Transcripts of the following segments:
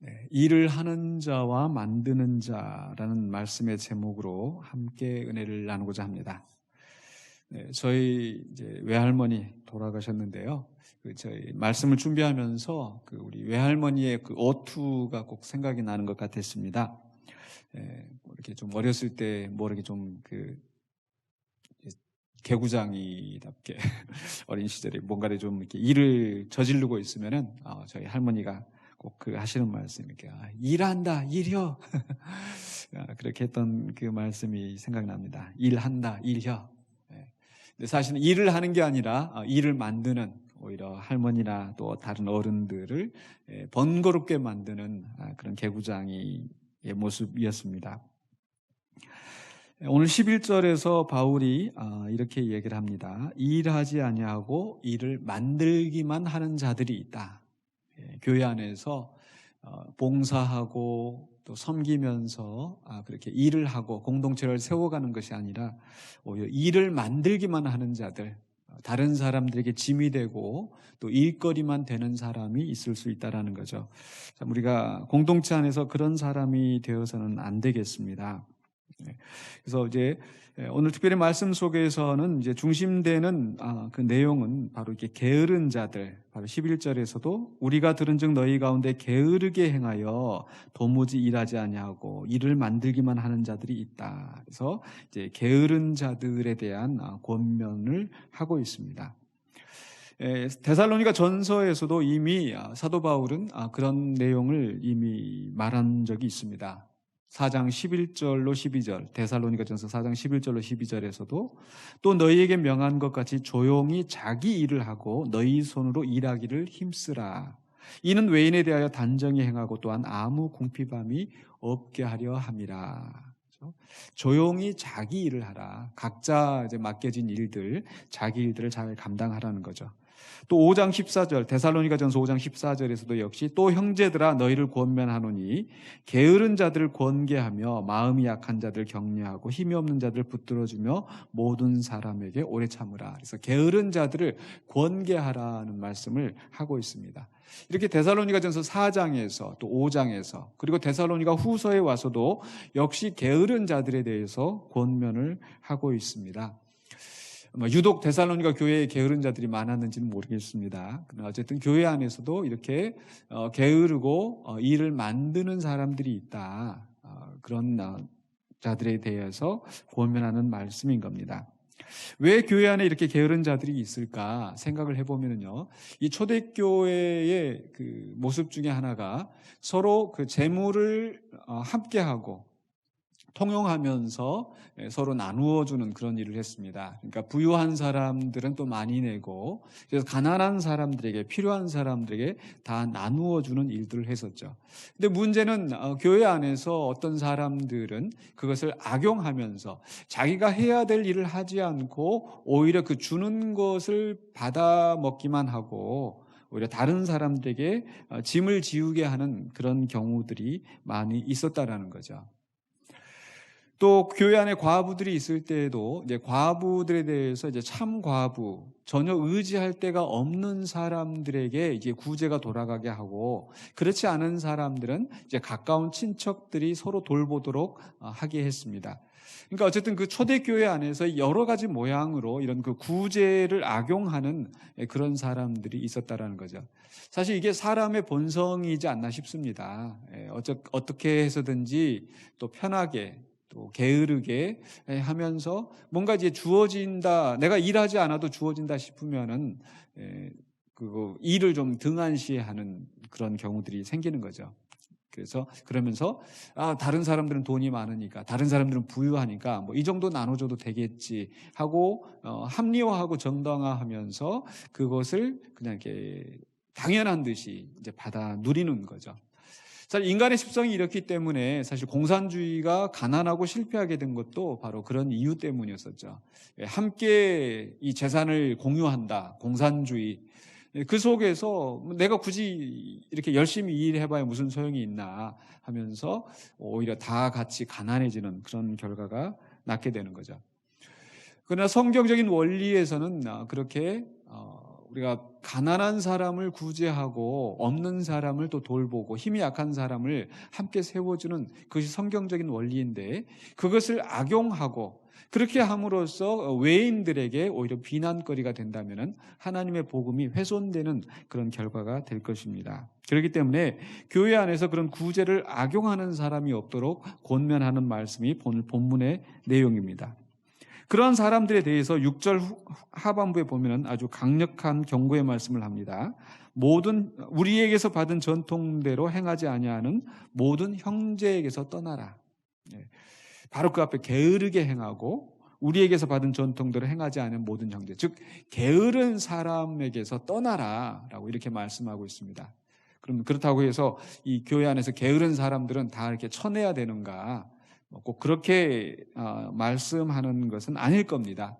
네, 일을 하는 자와 만드는 자라는 말씀의 제목으로 함께 은혜를 나누고자 합니다. 네, 저희 이제 외할머니 돌아가셨는데요. 저희 말씀을 준비하면서 우리 외할머니의 어투가 꼭 생각이 나는 것 같았습니다. 이렇게 좀 어렸을 때 이렇게 좀 개구장이답게 어린 시절에 뭔가를 좀 이렇게 일을 저지르고 있으면은 저희 할머니가 꼭 하시는 말씀 이렇게 일한다 일혀 그렇게 했던 그 말씀이 생각납니다. 일한다 일혀. 근데 사실은 일을 하는 게 아니라 일을 만드는, 오히려 할머니나 또 다른 어른들을 번거롭게 만드는 그런 개구장이의 모습이었습니다. 오늘 11절에서 바울이 이렇게 얘기를 합니다. 일하지 아니하고 일을 만들기만 하는 자들이 있다. 교회 안에서 봉사하고 또 섬기면서 그렇게 일을 하고 공동체를 세워가는 것이 아니라 오히려 일을 만들기만 하는 자들, 다른 사람들에게 짐이 되고 또 일거리만 되는 사람이 있을 수 있다는 거죠. 우리가 공동체 안에서 그런 사람이 되어서는 안 되겠습니다. 그래서 이제 오늘 특별히 말씀 속에서는 이제 중심되는 그 내용은 바로 이렇게 게으른 자들, 바로 11절에서도 우리가 들은즉 너희 가운데 게으르게 행하여 도무지 일하지 아니하고 일을 만들기만 하는 자들이 있다. 그래서 이제 게으른 자들에 대한 권면을 하고 있습니다. 데살로니가 전서에서도 이미 사도 바울은 그런 내용을 이미 말한 적이 있습니다. 4장 11절로 12절, 데살로니가전서 4장 11절로 12절에서도 또 너희에게 명한 것 같이 조용히 자기 일을 하고 너희 손으로 일하기를 힘쓰라. 이는 외인에 대하여 단정히 행하고 또한 아무 궁핍함이 없게 하려 함이라. 조용히 자기 일을 하라. 각자 이제 맡겨진 일들, 자기 일들을 잘 감당하라는 거죠. 또 5장 14절, 데살로니가전서 5장 14절에서도 역시 또 형제들아 너희를 권면하노니 게으른 자들을 권계하며 마음이 약한 자들 격려하고 힘이 없는 자들을 붙들어주며 모든 사람에게 오래 참으라. 그래서 게으른 자들을 권계하라는 말씀을 하고 있습니다. 이렇게 데살로니가전서 4장에서 또 5장에서 그리고 데살로니가 후서에 와서도 역시 게으른 자들에 대해서 권면을 하고 있습니다. 유독 데살로니가 교회에 게으른 자들이 많았는지는 모르겠습니다. 그러나 어쨌든 교회 안에서도 이렇게 게으르고 일을 만드는 사람들이 있다. 그런 자들에 대해서 권면하는 말씀인 겁니다. 왜 교회 안에 이렇게 게으른 자들이 있을까 생각을 해보면요, 이 초대교회의 그 모습 중에 하나가 서로 그 재물을 함께하고 통용하면서 서로 나누어주는 그런 일을 했습니다. 그러니까 부유한 사람들은 또 많이 내고, 그래서 가난한 사람들에게, 필요한 사람들에게 다 나누어주는 일들을 했었죠. 근데 문제는 교회 안에서 어떤 사람들은 그것을 악용하면서 자기가 해야 될 일을 하지 않고 오히려 그 주는 것을 받아 먹기만 하고 오히려 다른 사람들에게 짐을 지우게 하는 그런 경우들이 많이 있었다라는 거죠. 또 교회 안에 과부들이 있을 때에도 이제 과부들에 대해서 이제 참 과부, 전혀 의지할 데가 없는 사람들에게 이제 구제가 돌아가게 하고, 그렇지 않은 사람들은 이제 가까운 친척들이 서로 돌보도록 하게 했습니다. 그러니까 어쨌든 그 초대교회 안에서 여러 가지 모양으로 이런 그 구제를 악용하는 그런 사람들이 있었다라는 거죠. 사실 이게 사람의 본성이지 않나 싶습니다. 어떻게 해서든지 또 편하게 또 게으르게 하면서 뭔가 이제 주어진다, 내가 일하지 않아도 주어진다 싶으면은 그거 일을 좀 등한시하는 그런 경우들이 생기는 거죠. 그래서 그러면서 다른 사람들은 돈이 많으니까, 다른 사람들은 부유하니까 뭐 이 정도 나눠줘도 되겠지 하고 합리화하고 정당화하면서 그것을 그냥 이렇게 당연한 듯이 이제 받아 누리는 거죠. 사실 인간의 습성이 이렇기 때문에 사실 공산주의가 가난하고 실패하게 된 것도 바로 그런 이유 때문이었었죠. 함께 이 재산을 공유한다, 공산주의. 그 속에서 내가 굳이 이렇게 열심히 일해봐야 무슨 소용이 있나 하면서 오히려 다 같이 가난해지는 그런 결과가 낳게 되는 거죠. 그러나 성경적인 원리에서는 그렇게 우리가 가난한 사람을 구제하고 없는 사람을 또 돌보고 힘이 약한 사람을 함께 세워주는 그것이 성경적인 원리인데, 그것을 악용하고 그렇게 함으로써 외인들에게 오히려 비난거리가 된다면 하나님의 복음이 훼손되는 그런 결과가 될 것입니다. 그렇기 때문에 교회 안에서 그런 구제를 악용하는 사람이 없도록 권면하는 말씀이 오늘 본문의 내용입니다. 그러한 사람들에 대해서 6절 하반부에 보면 아주 강력한 경고의 말씀을 합니다. 모든 우리에게서 받은 전통대로 행하지 아니하는 모든 형제에게서 떠나라. 바로 그 앞에 게으르게 행하고 우리에게서 받은 전통대로 행하지 않은 모든 형제, 즉 게으른 사람에게서 떠나라라고 이렇게 말씀하고 있습니다. 그럼 그렇다고 해서 이 교회 안에서 게으른 사람들은 다 이렇게 쳐내야 되는가? 꼭 그렇게 말씀하는 것은 아닐 겁니다.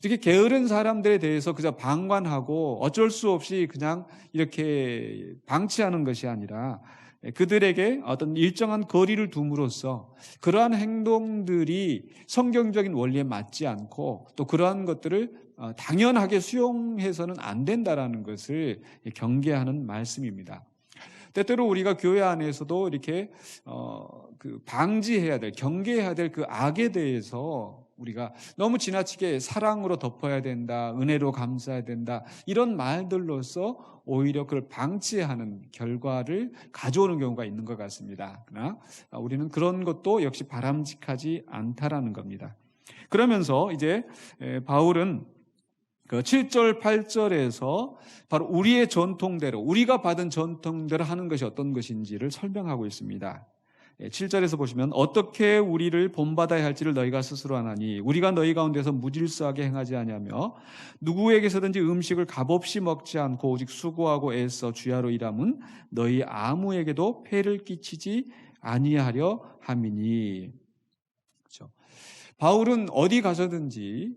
이렇게 게으른 사람들에 대해서 그저 방관하고 어쩔 수 없이 그냥 이렇게 방치하는 것이 아니라 그들에게 어떤 일정한 거리를 둠으로써 그러한 행동들이 성경적인 원리에 맞지 않고 또 그러한 것들을 당연하게 수용해서는 안 된다라는 것을 경계하는 말씀입니다. 때때로 우리가 교회 안에서도 이렇게 방지해야 될, 경계해야 될 그 악에 대해서 우리가 너무 지나치게 사랑으로 덮어야 된다, 은혜로 감싸야 된다, 이런 말들로서 오히려 그걸 방치하는 결과를 가져오는 경우가 있는 것 같습니다. 그러나 우리는 그런 것도 역시 바람직하지 않다라는 겁니다. 그러면서 이제 바울은 그 7절, 8절에서 바로 우리의 전통대로, 우리가 받은 전통대로 하는 것이 어떤 것인지를 설명하고 있습니다. 7절에서 보시면 어떻게 우리를 본받아야 할지를 너희가 스스로 아나니 우리가 너희 가운데서 무질서하게 행하지 아니하며 누구에게서든지 음식을 값없이 먹지 않고 오직 수고하고 애써 주야로 일함은 너희 아무에게도 폐를 끼치지 아니하려 함이니. 그렇죠. 바울은 어디 가서든지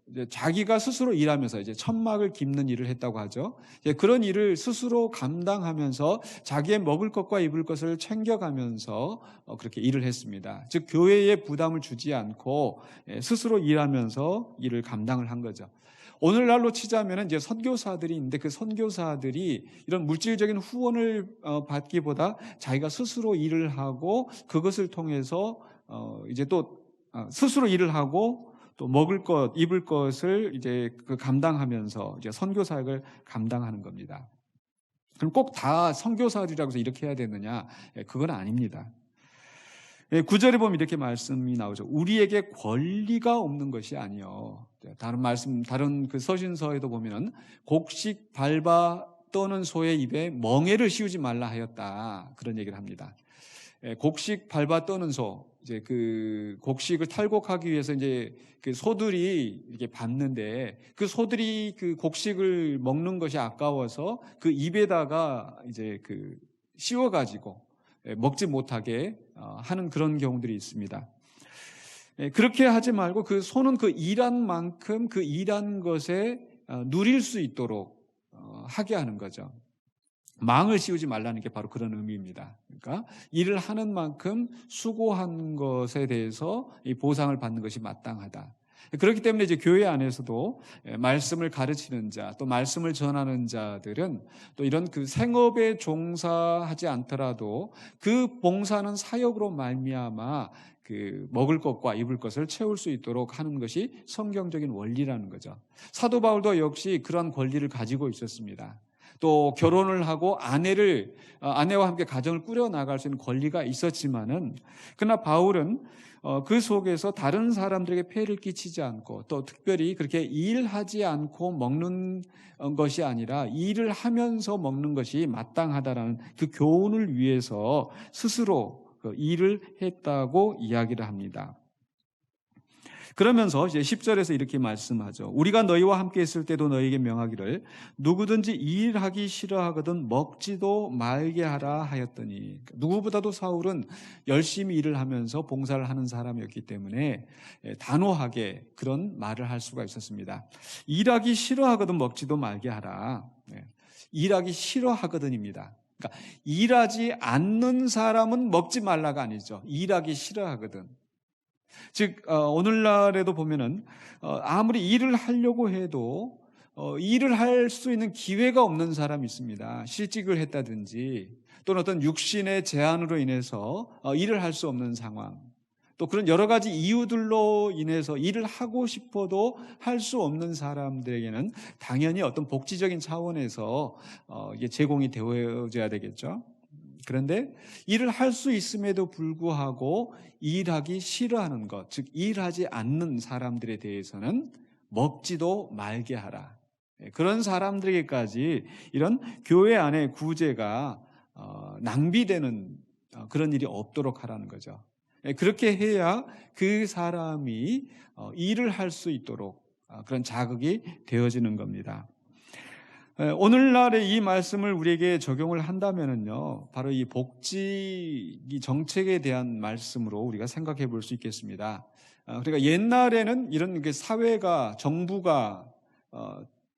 이제 자기가 스스로 일하면서 이제 천막을 깁는 일을 했다고 하죠. 이제 그런 일을 스스로 감당하면서 자기의 먹을 것과 입을 것을 챙겨가면서 그렇게 일을 했습니다. 즉 교회에 부담을 주지 않고 스스로 일하면서 일을 감당을 한 거죠. 오늘날로 치자면 이제 선교사들이 있는데 그 선교사들이 이런 물질적인 후원을 받기보다 자기가 스스로 일을 하고 그것을 통해서 이제 또 스스로 일을 하고 또 먹을 것, 입을 것을 이제 그 감당하면서 이제 선교 사역을 감당하는 겁니다. 그럼 꼭 다 선교사들이라고 해서 이렇게 해야 되느냐? 그건 아닙니다. 9절에 보면 이렇게 말씀이 나오죠. 우리에게 권리가 없는 것이 아니요. 다른 그 서신서에도 보면은 곡식 밟아 떠는 소의 입에 멍에를 씌우지 말라 하였다. 그런 얘기를 합니다. 곡식 밟아 떠는 소, 이제 그 곡식을 탈곡하기 위해서 이제 그 소들이 이렇게 밟는데 그 소들이 그 곡식을 먹는 것이 아까워서 그 입에다가 이제 그 씌워가지고 먹지 못하게 하는 그런 경우들이 있습니다. 그렇게 하지 말고 그 소는 그 일한 만큼 그 일한 것에 누릴 수 있도록 하게 하는 거죠. 망을 씌우지 말라는 게 바로 그런 의미입니다. 그러니까 일을 하는 만큼 수고한 것에 대해서 이 보상을 받는 것이 마땅하다. 그렇기 때문에 이제 교회 안에서도 말씀을 가르치는 자, 또 말씀을 전하는 자들은 또 이런 그 생업에 종사하지 않더라도 그 봉사는 사역으로 말미암아 그 먹을 것과 입을 것을 채울 수 있도록 하는 것이 성경적인 원리라는 거죠. 사도 바울도 역시 그런 권리를 가지고 있었습니다. 또 결혼을 하고 아내와 함께 가정을 꾸려 나갈 수 있는 권리가 있었지만은 그러나 바울은 그 속에서 다른 사람들에게 폐를 끼치지 않고 또 특별히 그렇게 일하지 않고 먹는 것이 아니라 일을 하면서 먹는 것이 마땅하다라는 그 교훈을 위해서 스스로 그 일을 했다고 이야기를 합니다. 그러면서 이제 10절에서 이렇게 말씀하죠. 우리가 너희와 함께 있을 때도 너희에게 명하기를 누구든지 일하기 싫어하거든 먹지도 말게 하라 하였더니, 누구보다도 사울은 열심히 일을 하면서 봉사를 하는 사람이었기 때문에 단호하게 그런 말을 할 수가 있었습니다. 일하기 싫어하거든 먹지도 말게 하라. 일하기 싫어하거든입니다. 그러니까 일하지 않는 사람은 먹지 말라가 아니죠. 일하기 싫어하거든. 즉 오늘날에도 보면은 아무리 일을 하려고 해도 일을 할 수 있는 기회가 없는 사람이 있습니다. 실직을 했다든지 또는 어떤 육신의 제한으로 인해서 일을 할 수 없는 상황, 또 그런 여러 가지 이유들로 인해서 일을 하고 싶어도 할 수 없는 사람들에게는 당연히 어떤 복지적인 차원에서 이게 제공이 되어져야 되겠죠. 그런데 일을 할 수 있음에도 불구하고 일하기 싫어하는 것, 즉 일하지 않는 사람들에 대해서는 먹지도 말게 하라. 그런 사람들에게까지 이런 교회 안에 구제가 낭비되는 그런 일이 없도록 하라는 거죠. 그렇게 해야 그 사람이 일을 할 수 있도록 그런 자극이 되어지는 겁니다. 오늘날의 이 말씀을 우리에게 적용을 한다면요, 바로 이 복지 정책에 대한 말씀으로 우리가 생각해 볼 수 있겠습니다. 그러니까 옛날에는 이런 사회가, 정부가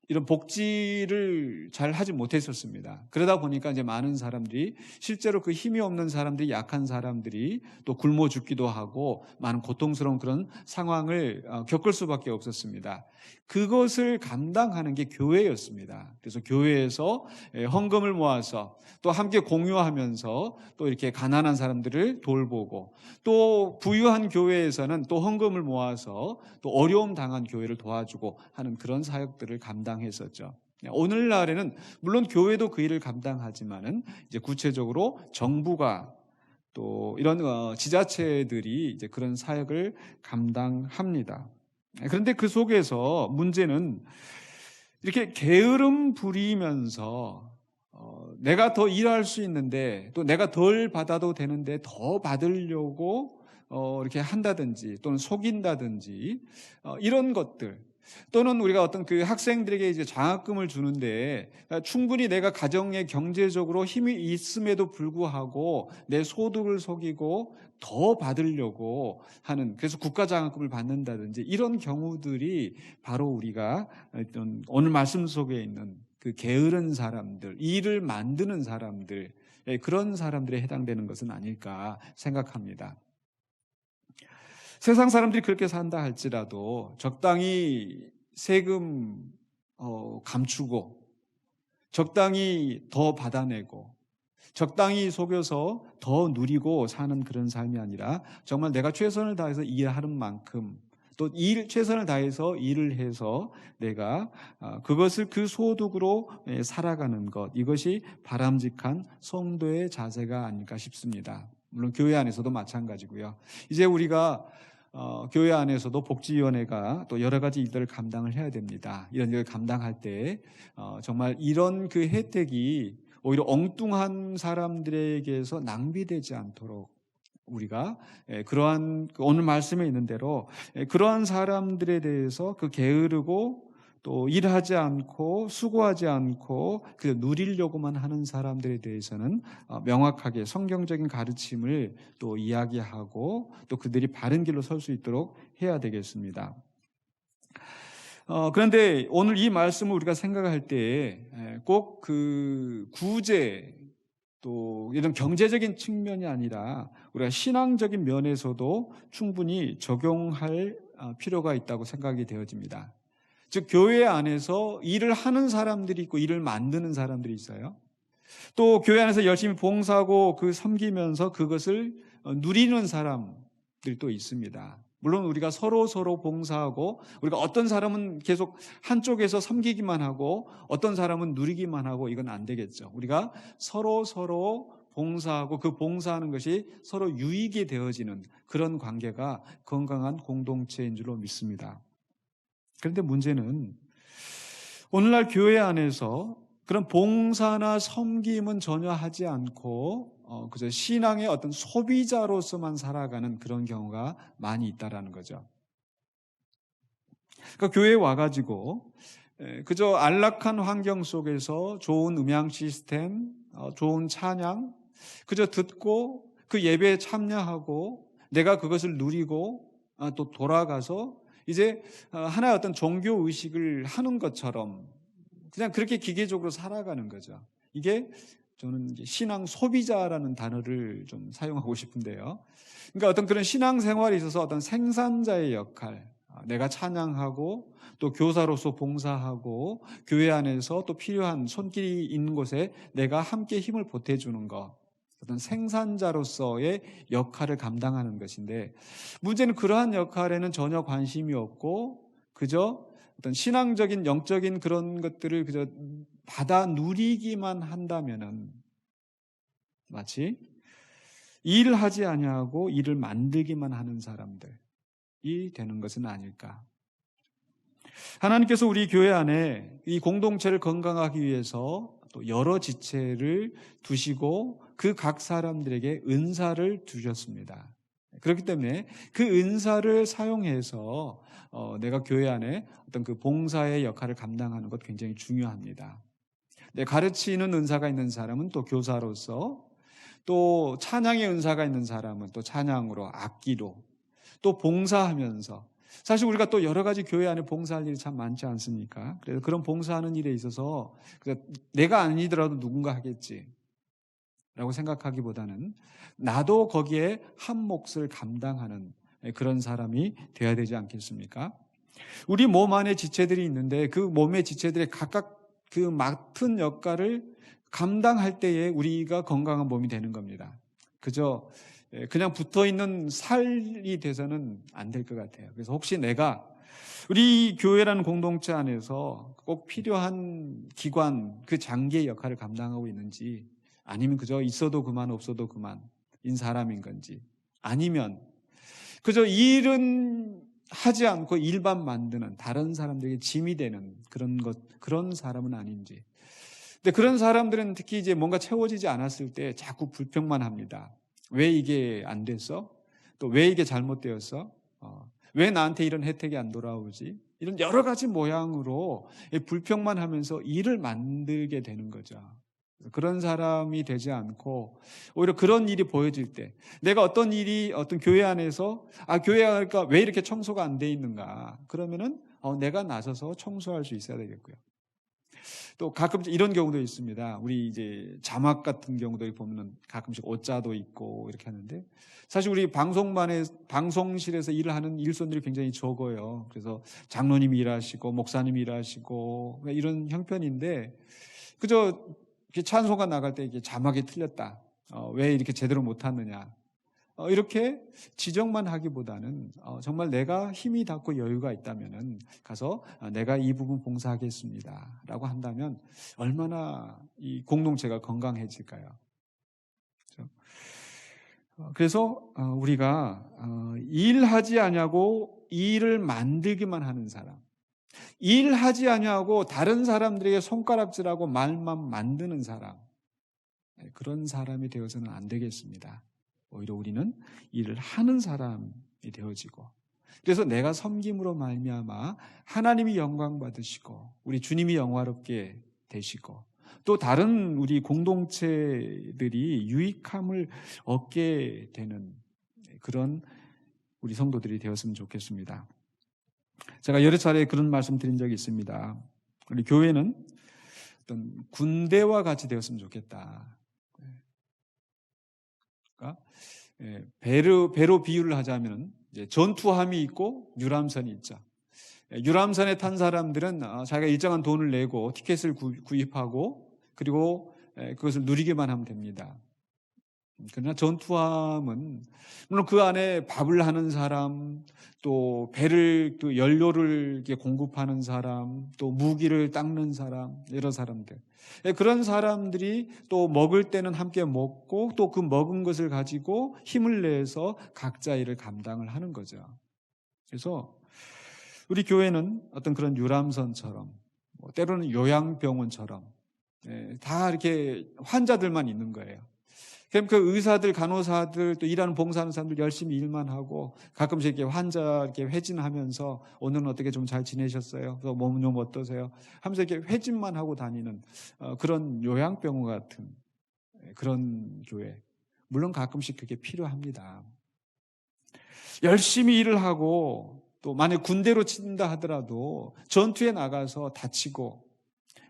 이런 복지를 잘 하지 못했었습니다. 그러다 보니까 이제 많은 사람들이, 실제로 그 힘이 없는 사람들이, 약한 사람들이 또 굶어 죽기도 하고 많은 고통스러운 그런 상황을 겪을 수밖에 없었습니다. 그것을 감당하는 게 교회였습니다. 그래서 교회에서 헌금을 모아서 또 함께 공유하면서 또 이렇게 가난한 사람들을 돌보고, 또 부유한 교회에서는 또 헌금을 모아서 또 어려움 당한 교회를 도와주고 하는 그런 사역들을 감당했었죠. 오늘날에는 물론 교회도 그 일을 감당하지만은 이제 구체적으로 정부가 또 이런 지자체들이 이제 그런 사역을 감당합니다. 그런데 그 속에서 문제는 이렇게 게으름 부리면서 내가 더 일할 수 있는데, 또 내가 덜 받아도 되는데 더 받으려고 이렇게 한다든지, 또는 속인다든지, 이런 것들, 또는 우리가 어떤 그 학생들에게 이제 장학금을 주는데 충분히 내가 가정에 경제적으로 힘이 있음에도 불구하고 내 소득을 속이고 더 받으려고 하는, 그래서 국가 장학금을 받는다든지, 이런 경우들이 바로 우리가 오늘 말씀 속에 있는 그 게으른 사람들, 일을 만드는 사람들, 그런 사람들에 해당되는 것은 아닐까 생각합니다. 세상 사람들이 그렇게 산다 할지라도 적당히 세금 감추고, 적당히 더 받아내고, 적당히 속여서 더 누리고 사는 그런 삶이 아니라 정말 내가 최선을 다해서 일하는 만큼, 또 최선을 다해서 일을 해서 내가 그것을 그 소득으로 살아가는 것, 이것이 바람직한 성도의 자세가 아닐까 싶습니다. 물론 교회 안에서도 마찬가지고요. 이제 우리가 교회 안에서도 복지위원회가 또 여러 가지 일들을 감당을 해야 됩니다. 이런 일을 감당할 때 정말 이런 그 혜택이 오히려 엉뚱한 사람들에게서 낭비되지 않도록 우리가 그러한 오늘 말씀에 있는 대로 그러한 사람들에 대해서 그 게으르고 또 일하지 않고 수고하지 않고 그냥 누리려고만 하는 사람들에 대해서는 명확하게 성경적인 가르침을 또 이야기하고 또 그들이 바른 길로 설 수 있도록 해야 되겠습니다. 그런데 오늘 이 말씀을 우리가 생각할 때 꼭 그 구제, 또 이런 경제적인 측면이 아니라 우리가 신앙적인 면에서도 충분히 적용할 필요가 있다고 생각이 되어집니다. 즉 교회 안에서 일을 하는 사람들이 있고 일을 만드는 사람들이 있어요. 또 교회 안에서 열심히 봉사하고 그 섬기면서 그것을 누리는 사람들이 또 있습니다. 물론 우리가 서로 봉사하고, 우리가 어떤 사람은 계속 한쪽에서 섬기기만 하고 어떤 사람은 누리기만 하고, 이건 안 되겠죠. 우리가 서로 봉사하고 그 봉사하는 것이 서로 유익이 되어지는 그런 관계가 건강한 공동체인 줄로 믿습니다. 그런데 문제는 오늘날 교회 안에서 그런 봉사나 섬김은 전혀 하지 않고 그저 신앙의 어떤 소비자로서만 살아가는 그런 경우가 많이 있다라는 거죠. 그러니까 교회에 와가지고 그저 안락한 환경 속에서 좋은 음향 시스템, 좋은 찬양, 그저 듣고 그 예배에 참여하고 내가 그것을 누리고 또 돌아가서 이제 하나의 어떤 종교 의식을 하는 것처럼 그냥 그렇게 기계적으로 살아가는 거죠. 이게 저는 이제 신앙 소비자라는 단어를 좀 사용하고 싶은데요. 그러니까 어떤 그런 신앙 생활에 있어서 어떤 생산자의 역할, 내가 찬양하고 또 교사로서 봉사하고 교회 안에서 또 필요한 손길이 있는 곳에 내가 함께 힘을 보태주는 것, 어떤 생산자로서의 역할을 감당하는 것인데, 문제는 그러한 역할에는 전혀 관심이 없고 그저 어떤 신앙적인 영적인 그런 것들을 그저 받아 누리기만 한다면은 마치 일을 하지 아니하고 일을 만들기만 하는 사람들이 되는 것은 아닐까. 하나님께서 우리 교회 안에 이 공동체를 건강하기 위해서 또 여러 지체를 두시고 그 각 사람들에게 은사를 주셨습니다. 그렇기 때문에 그 은사를 사용해서 내가 교회 안에 어떤 그 봉사의 역할을 감당하는 것 굉장히 중요합니다. 가르치는 은사가 있는 사람은 또 교사로서, 또 찬양의 은사가 있는 사람은 또 찬양으로, 악기로, 또 봉사하면서, 사실 우리가 또 여러 가지 교회 안에 봉사할 일이 참 많지 않습니까? 그래서 그런 봉사하는 일에 있어서 내가 아니더라도 누군가 하겠지 라고 생각하기보다는 나도 거기에 한 몫을 감당하는 그런 사람이 되어야 되지 않겠습니까? 우리 몸 안에 지체들이 있는데 그 몸의 지체들이 각각 그 맡은 역할을 감당할 때에 우리가 건강한 몸이 되는 겁니다. 그저 그냥 붙어있는 살이 돼서는 안 될 것 같아요. 그래서 혹시 내가 우리 교회라는 공동체 안에서 꼭 필요한 기관, 그 장기의 역할을 감당하고 있는지, 아니면 그저 있어도 그만 없어도 그만인 사람인 건지, 아니면 그저 일은 하지 않고 일만 만드는, 다른 사람들에게 짐이 되는 그런 사람은 아닌지. 근데 그런 사람들은 특히 이제 뭔가 채워지지 않았을 때 자꾸 불평만 합니다. 왜 이게 안 됐어? 또 왜 이게 잘못되었어? 왜 나한테 이런 혜택이 안 돌아오지? 이런 여러 가지 모양으로 불평만 하면서 일을 만들게 되는 거죠. 그런 사람이 되지 않고 오히려 그런 일이 보여질 때, 내가 어떤 일이 어떤 교회 안에서 교회가 왜 이렇게 청소가 안 돼 있는가? 그러면은 내가 나서서 청소할 수 있어야 되겠고요. 또 가끔 이런 경우도 있습니다. 우리 이제 자막 같은 경우도 보면은 가끔씩 옷자도 있고 이렇게 하는데, 사실 우리 방송실에서 일을 하는 일손들이 굉장히 적어요. 그래서 장로님이 일하시고 목사님이 일하시고 이런 형편인데, 그저 찬송가 나갈 때 이게 자막이 틀렸다, 왜 이렇게 제대로 못하느냐, 이렇게 지적만 하기보다는 정말 내가 힘이 닿고 여유가 있다면은 가서 내가 이 부분 봉사하겠습니다 라고 한다면 얼마나 이 공동체가 건강해질까요? 그래서 우리가 일하지 아니하고 일을 만들기만 하는 사람, 일하지 아니하고 다른 사람들에게 손가락질하고 말만 만드는 사람, 그런 사람이 되어서는 안 되겠습니다. 오히려 우리는 일을 하는 사람이 되어지고, 그래서 내가 섬김으로 말미암아 하나님이 영광 받으시고 우리 주님이 영화롭게 되시고 또 다른 우리 공동체들이 유익함을 얻게 되는 그런 우리 성도들이 되었으면 좋겠습니다. 제가 여러 차례 그런 말씀 드린 적이 있습니다. 우리 교회는 어떤 군대와 같이 되었으면 좋겠다. 배로 비유를 하자면 전투함이 있고 유람선이 있죠. 유람선에 탄 사람들은 자기가 일정한 돈을 내고 티켓을 구입하고 그리고 그것을 누리기만 하면 됩니다. 그러나 전투함은 물론 그 안에 밥을 하는 사람, 또 배를 또 연료를 공급하는 사람, 또 무기를 닦는 사람, 여러 사람들, 그런 사람들이 또 먹을 때는 함께 먹고 또 그 먹은 것을 가지고 힘을 내서 각자 일을 감당을 하는 거죠. 그래서 우리 교회는 어떤 그런 유람선처럼, 때로는 요양병원처럼 다 이렇게 환자들만 있는 거예요. 그럼 그 의사들, 간호사들, 또 일하는 봉사하는 사람들 열심히 일만 하고 가끔씩 이렇게 환자 이렇게 회진하면서 오늘은 어떻게 좀 잘 지내셨어요? 또 몸은 좀 어떠세요? 하면서 이렇게 회진만 하고 다니는 그런 요양병원 같은 그런 교회. 물론 가끔씩 그게 필요합니다. 열심히 일을 하고 또 만약 군대로 친다 하더라도 전투에 나가서 다치고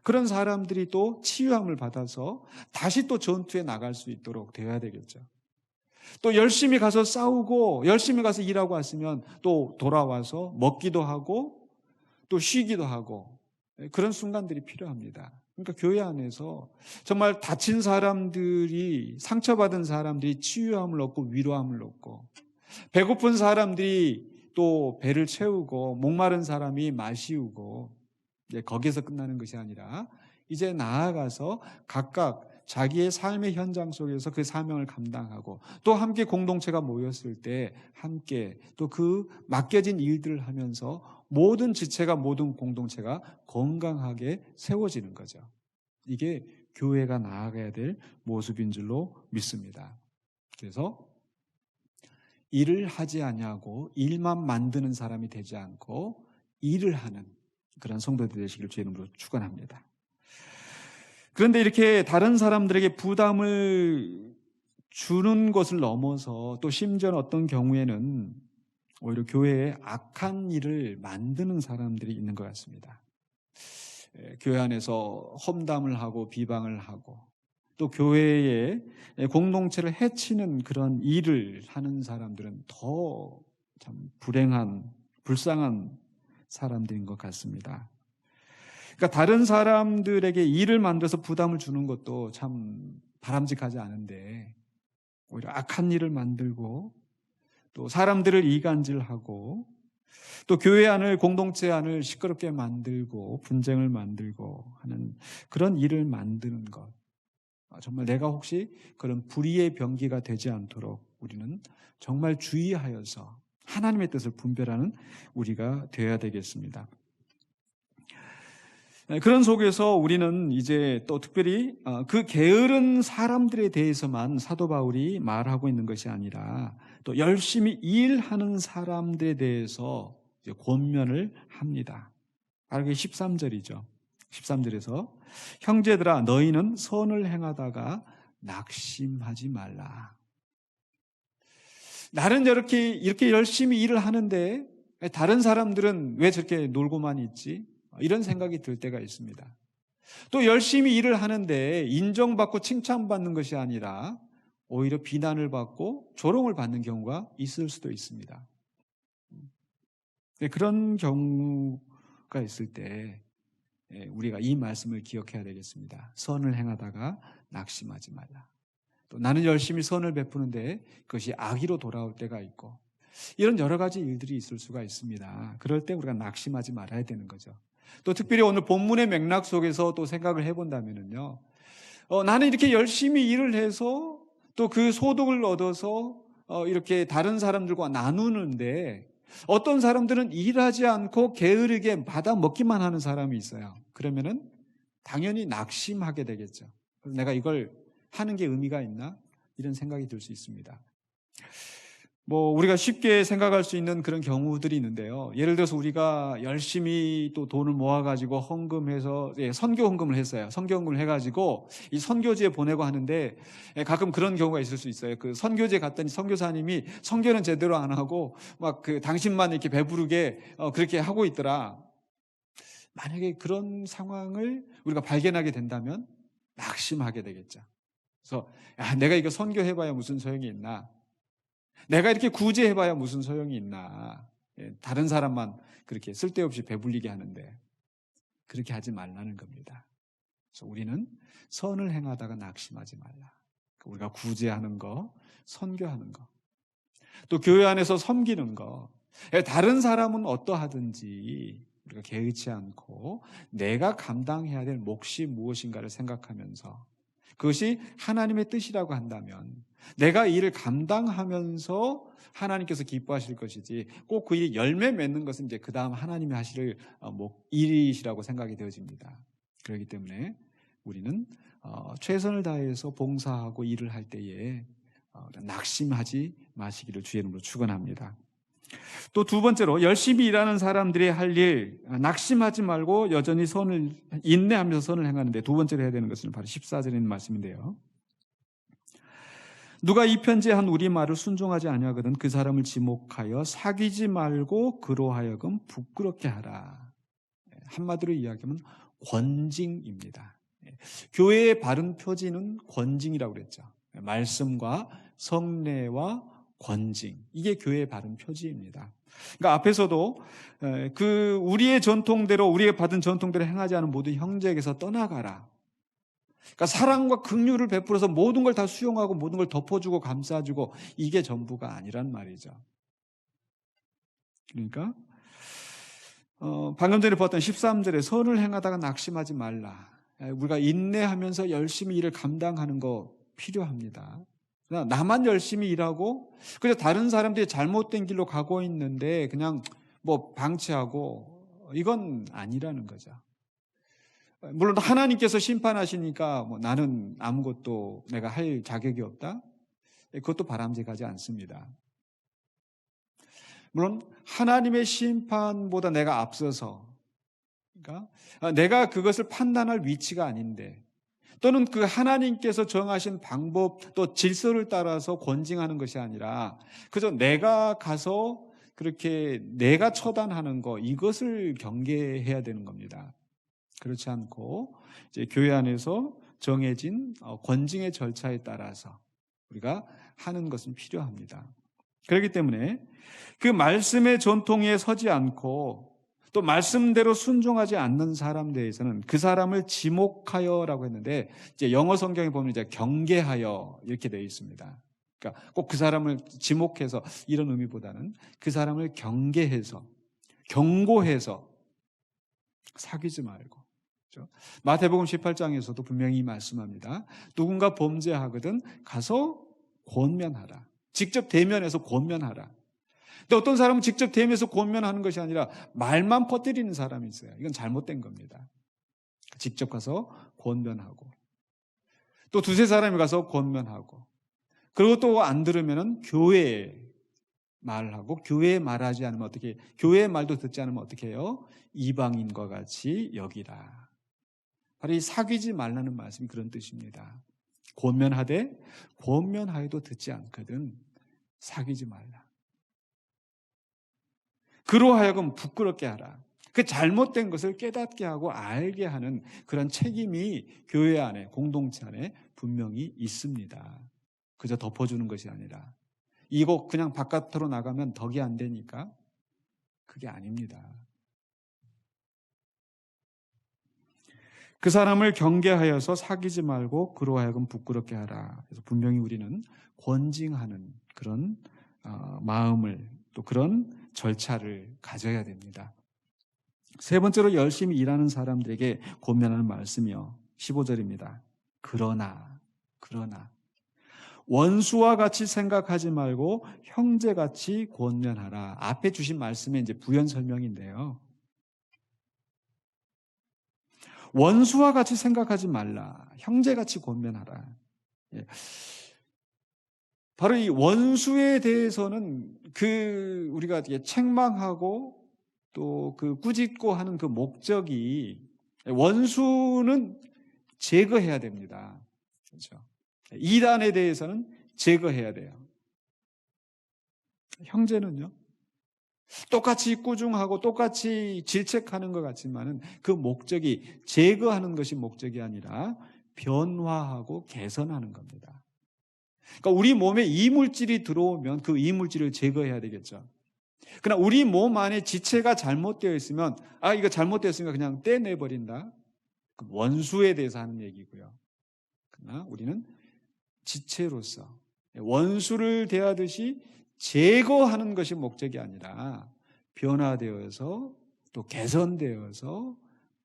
그런 사람들이 또 치유함을 받아서 다시 또 전투에 나갈 수 있도록 되어야 되겠죠. 또 열심히 가서 싸우고 열심히 가서 일하고 왔으면 또 돌아와서 먹기도 하고 또 쉬기도 하고 그런 순간들이 필요합니다. 그러니까 교회 안에서 정말 다친 사람들이, 상처받은 사람들이 치유함을 얻고 위로함을 얻고, 배고픈 사람들이 또 배를 채우고, 목마른 사람이 마시우고, 거기에서 끝나는 것이 아니라 이제 나아가서 각각 자기의 삶의 현장 속에서 그 사명을 감당하고, 또 함께 공동체가 모였을 때 함께 또 그 맡겨진 일들을 하면서 모든 지체가, 모든 공동체가 건강하게 세워지는 거죠. 이게 교회가 나아가야 될 모습인 줄로 믿습니다. 그래서 일을 하지 아니하고 일만 만드는 사람이 되지 않고 일을 하는 그런 성도들 되시길 주의 이름으로 축원합니다. 그런데 이렇게 다른 사람들에게 부담을 주는 것을 넘어서 또 심지어는 어떤 경우에는 오히려 교회에 악한 일을 만드는 사람들이 있는 것 같습니다. 교회 안에서 험담을 하고 비방을 하고 또 교회의 공동체를 해치는 그런 일을 하는 사람들은 더 참 불행한, 불쌍한 사람들인 것 같습니다. 그러니까 다른 사람들에게 일을 만들어서 부담을 주는 것도 참 바람직하지 않은데 오히려 악한 일을 만들고 또 사람들을 이간질하고 또 교회 안을, 공동체 안을 시끄럽게 만들고 분쟁을 만들고 하는 그런 일을 만드는 것, 정말 내가 혹시 그런 불의의 병기가 되지 않도록 우리는 정말 주의하여서 하나님의 뜻을 분별하는 우리가 되어야 되겠습니다. 그런 속에서 우리는 이제 또 특별히 그 게으른 사람들에 대해서만 사도 바울이 말하고 있는 것이 아니라 또 열심히 일하는 사람들에 대해서 이제 권면을 합니다. 바로 그게 13절이죠. 13절에서 형제들아 너희는 선을 행하다가 낙심하지 말라. 나는 이렇게 열심히 일을 하는데 다른 사람들은 왜 저렇게 놀고만 있지? 이런 생각이 들 때가 있습니다. 또 열심히 일을 하는데 인정받고 칭찬받는 것이 아니라 오히려 비난을 받고 조롱을 받는 경우가 있을 수도 있습니다. 그런 경우가 있을 때 우리가 이 말씀을 기억해야 되겠습니다. 선을 행하다가 낙심하지 말라. 또 나는 열심히 선을 베푸는데 그것이 악의로 돌아올 때가 있고 이런 여러 가지 일들이 있을 수가 있습니다. 그럴 때 우리가 낙심하지 말아야 되는 거죠. 또 특별히 오늘 본문의 맥락 속에서 또 생각을 해본다면요, 나는 이렇게 열심히 일을 해서 또 그 소득을 얻어서 이렇게 다른 사람들과 나누는데 어떤 사람들은 일하지 않고 게으르게 받아 먹기만 하는 사람이 있어요. 그러면은 당연히 낙심하게 되겠죠. 내가 이걸 하는 게 의미가 있나? 이런 생각이 들 수 있습니다. 우리가 쉽게 생각할 수 있는 그런 경우들이 있는데요. 예를 들어서 우리가 열심히 또 돈을 모아가지고 헌금해서, 선교 헌금을 했어요. 선교 헌금을 해가지고 이 선교지에 보내고 하는데 가끔 그런 경우가 있을 수 있어요. 그 선교지에 갔더니 선교사님이 선교는 제대로 안 하고 막 당신만 이렇게 배부르게 그렇게 하고 있더라. 만약에 그런 상황을 우리가 발견하게 된다면 낙심하게 되겠죠. 그래서 내가 이거 선교해봐야 무슨 소용이 있나? 내가 이렇게 구제해봐야 무슨 소용이 있나? 다른 사람만 그렇게 쓸데없이 배불리게 하는데 그렇게 하지 말라는 겁니다. 그래서 우리는 선을 행하다가 낙심하지 말라. 우리가 구제하는 거, 선교하는 거, 또 교회 안에서 섬기는 거, 다른 사람은 어떠하든지 우리가 개의치 않고 내가 감당해야 될 몫이 무엇인가를 생각하면서 그것이 하나님의 뜻이라고 한다면 내가 이 일을 감당하면서 하나님께서 기뻐하실 것이지 꼭 그 일이 열매 맺는 것은 이제 그 다음 하나님이 하실 일이시라고 생각이 되어집니다. 그렇기 때문에 우리는 최선을 다해서 봉사하고 일을 할 때에 낙심하지 마시기를 주의 이름으로 축원합니다. 또 두 번째로 열심히 일하는 사람들이 할 일, 낙심하지 말고 여전히 인내하면서 선을 행하는데 두 번째로 해야 되는 것은 바로 14절에 있는 말씀인데요. 누가 이 편지에 한 우리 말을 순종하지 아니하거든 그 사람을 지목하여 사귀지 말고 그로 하여금 부끄럽게 하라. 한마디로 이야기하면 권징입니다. 교회의 바른 표지는 권징이라고 그랬죠. 말씀과 성례와 권징, 이게 교회의 바른 표지입니다. 그러니까 앞에서도 그 우리의 전통대로, 우리가 받은 전통대로 행하지 않은 모든 형제에게서 떠나가라. 그러니까 사랑과 긍휼을 베풀어서 모든 걸 다 수용하고 모든 걸 덮어주고 감싸주고, 이게 전부가 아니란 말이죠. 그러니까 방금 전에 봤던 13절에 선을 행하다가 낙심하지 말라. 우리가 인내하면서 열심히 일을 감당하는 거 필요합니다. 나만 열심히 일하고 그래서 다른 사람들이 잘못된 길로 가고 있는데 그냥 뭐 방치하고, 이건 아니라는 거죠. 물론 하나님께서 심판하시니까 뭐 나는 아무것도 내가 할 자격이 없다, 그것도 바람직하지 않습니다. 물론 하나님의 심판보다 내가 앞서서, 그러니까 내가 그것을 판단할 위치가 아닌데, 또는 그 하나님께서 정하신 방법 또 질서를 따라서 권징하는 것이 아니라 그저 내가 가서 그렇게 내가 처단하는 거, 이것을 경계해야 되는 겁니다. 그렇지 않고 이제 교회 안에서 정해진 권징의 절차에 따라서 우리가 하는 것은 필요합니다. 그렇기 때문에 그 말씀의 전통에 서지 않고 또 말씀대로 순종하지 않는 사람 대해서는 그 사람을 지목하여라고 했는데, 이제 영어 성경에 보면 이제 경계하여 이렇게 되어 있습니다. 그러니까 꼭 그 사람을 지목해서 이런 의미보다는 그 사람을 경계해서, 경고해서 사귀지 말고. 그렇죠? 마태복음 18장에서도 분명히 말씀합니다. 누군가 범죄하거든 가서 권면하라. 직접 대면해서 권면하라. 근데 어떤 사람은 직접 대면해서 권면하는 것이 아니라 말만 퍼뜨리는 사람이 있어요. 이건 잘못된 겁니다. 직접 가서 권면하고, 또 두세 사람이 가서 권면하고, 그리고 또 안 들으면은 교회에 말하고, 교회에 말하지 않으면 어떻게, 교회의 말도 듣지 않으면 어떻게 해요? 이방인과 같이 여기라. 바로 이 사귀지 말라는 말씀이 그런 뜻입니다. 권면하되 권면하여도 듣지 않거든 사귀지 말라. 그로 하여금 부끄럽게 하라. 그 잘못된 것을 깨닫게 하고 알게 하는 그런 책임이 교회 안에, 공동체 안에 분명히 있습니다. 그저 덮어주는 것이 아니라, 이거 그냥 바깥으로 나가면 덕이 안 되니까, 그게 아닙니다. 그 사람을 경계하여서 사귀지 말고 그로 하여금 부끄럽게 하라. 그래서 분명히 우리는 권징하는 그런 마음을, 또 그런 절차를 가져야 됩니다. 세 번째로 열심히 일하는 사람들에게 권면하는 말씀이요, 15절입니다. 그러나 원수와 같이 생각하지 말고 형제같이 권면하라. 앞에 주신 말씀의 이제 부연 설명인데요. 원수와 같이 생각하지 말라. 형제같이 권면하라. 예. 바로 이 원수에 대해서는 우리가 책망하고 또 그 꾸짖고 하는 그 목적이, 원수는 제거해야 됩니다. 그렇죠? 이단에 대해서는 제거해야 돼요. 형제는요, 똑같이 꾸중하고 똑같이 질책하는 것 같지만은 그 목적이 제거하는 것이 목적이 아니라 변화하고 개선하는 겁니다. 그러니까 우리 몸에 이물질이 들어오면 그 이물질을 제거해야 되겠죠. 그러나 우리 몸 안에 지체가 잘못되어 있으면, 이거 잘못되었으니까 그냥 떼내버린다. 그 원수에 대해서 하는 얘기고요. 그러나 우리는 지체로서 원수를 대하듯이 제거하는 것이 목적이 아니라 변화되어서 또 개선되어서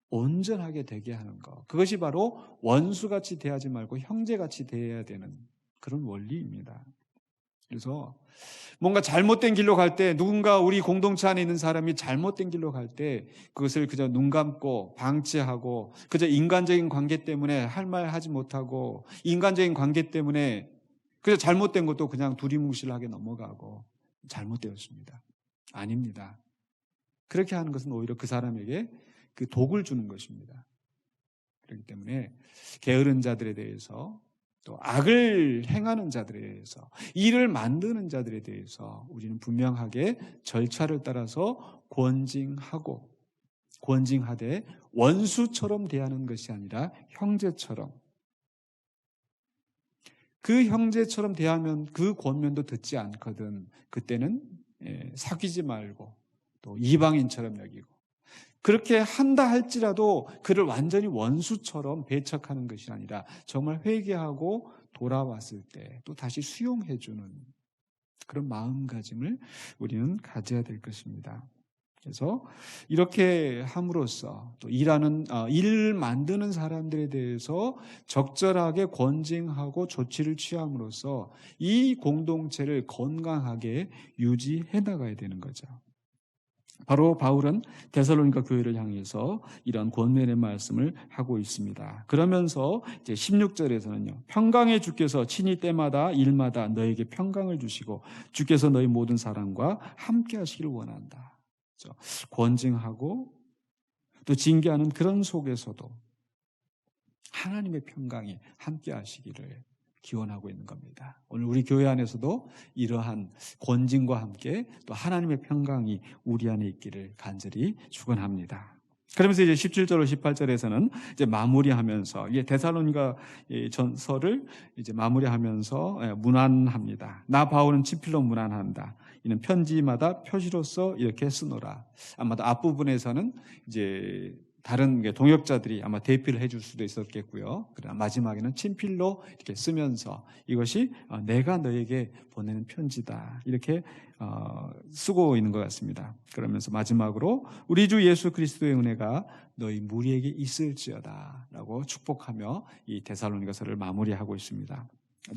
온전하게 되게 하는 것, 그것이 바로 원수같이 대하지 말고 형제같이 대해야 되는 그런 원리입니다. 그래서 뭔가 잘못된 길로 갈 때, 누군가 우리 공동체 안에 있는 사람이 잘못된 길로 갈 때 그것을 그저 눈 감고 방치하고, 그저 인간적인 관계 때문에 할 말 하지 못하고, 인간적인 관계 때문에 그저 잘못된 것도 그냥 두리뭉실하게 넘어가고, 잘못되었습니다. 아닙니다. 그렇게 하는 것은 오히려 그 사람에게 그 독을 주는 것입니다. 그렇기 때문에 게으른 자들에 대해서, 또 악을 행하는 자들에 대해서, 일을 만드는 자들에 대해서 우리는 분명하게 절차를 따라서 권징하되 원수처럼 대하는 것이 아니라 형제처럼, 그 형제처럼 대하면 그 권면도 듣지 않거든. 그때는 사귀지 말고 또 이방인처럼 여기고, 그렇게 한다 할지라도 그를 완전히 원수처럼 배척하는 것이 아니라 정말 회개하고 돌아왔을 때 또 다시 수용해주는 그런 마음가짐을 우리는 가져야 될 것입니다. 그래서 이렇게 함으로써 또 일을 만드는 사람들에 대해서 적절하게 권징하고 조치를 취함으로써 이 공동체를 건강하게 유지해 나가야 되는 거죠. 바로 바울은 데살로니가 교회를 향해서 이런 권면의 말씀을 하고 있습니다. 그러면서 이제 16절에서는요. 평강의 주께서 친히 때마다 일마다 너에게 평강을 주시고 주께서 너희 모든 사람과 함께 하시기를 원한다. 그렇죠? 권징하고 또 징계하는 그런 속에서도 하나님의 평강이 함께 하시기를 기원하고 있는 겁니다. 오늘 우리 교회 안에서도 이러한 권징과 함께 또 하나님의 평강이 우리 안에 있기를 간절히 축원합니다. 그러면서 이제 17절, 18절에서는 이제 마무리하면서 이게 데살로니가 전서를 이제 마무리하면서 문안합니다. 나 바울은 친필로 문안한다. 이는 편지마다 표시로서 이렇게 쓰노라. 아마도 앞부분에서는 이제 다른 동역자들이 아마 대피를 해줄 수도 있었겠고요. 그러나 마지막에는 친필로 이렇게 쓰면서 이것이 내가 너에게 보내는 편지다 이렇게 쓰고 있는 것 같습니다. 그러면서 마지막으로 우리 주 예수 그리스도의 은혜가 너희 무리에게 있을지어다 라고 축복하며 이 데살로니가서를 마무리하고 있습니다.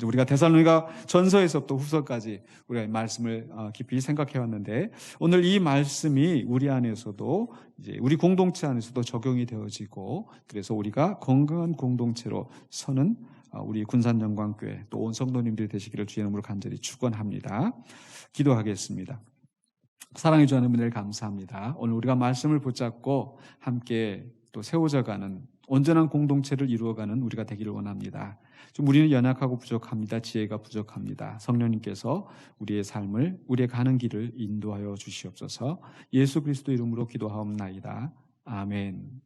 우리가 데살로니가 전서에서부터 후서까지 우리가 말씀을 깊이 생각해 왔는데 오늘 이 말씀이 우리 안에서도 이제 우리 공동체 안에서도 적용이 되어지고 그래서 우리가 건강한 공동체로 서는 우리 군산영광교회 또 온 성도님들이 되시기를 주의 이름으로 간절히 축원합니다. 기도하겠습니다. 사랑해 주는 은혜를 감사합니다. 오늘 우리가 말씀을 붙잡고 함께 또 세워져가는 온전한 공동체를 이루어가는 우리가 되기를 원합니다. 좀 우리는 연약하고 부족합니다. 지혜가 부족합니다. 성령님께서 우리의 삶을, 우리의 가는 길을 인도하여 주시옵소서. 예수 그리스도 이름으로 기도하옵나이다. 아멘.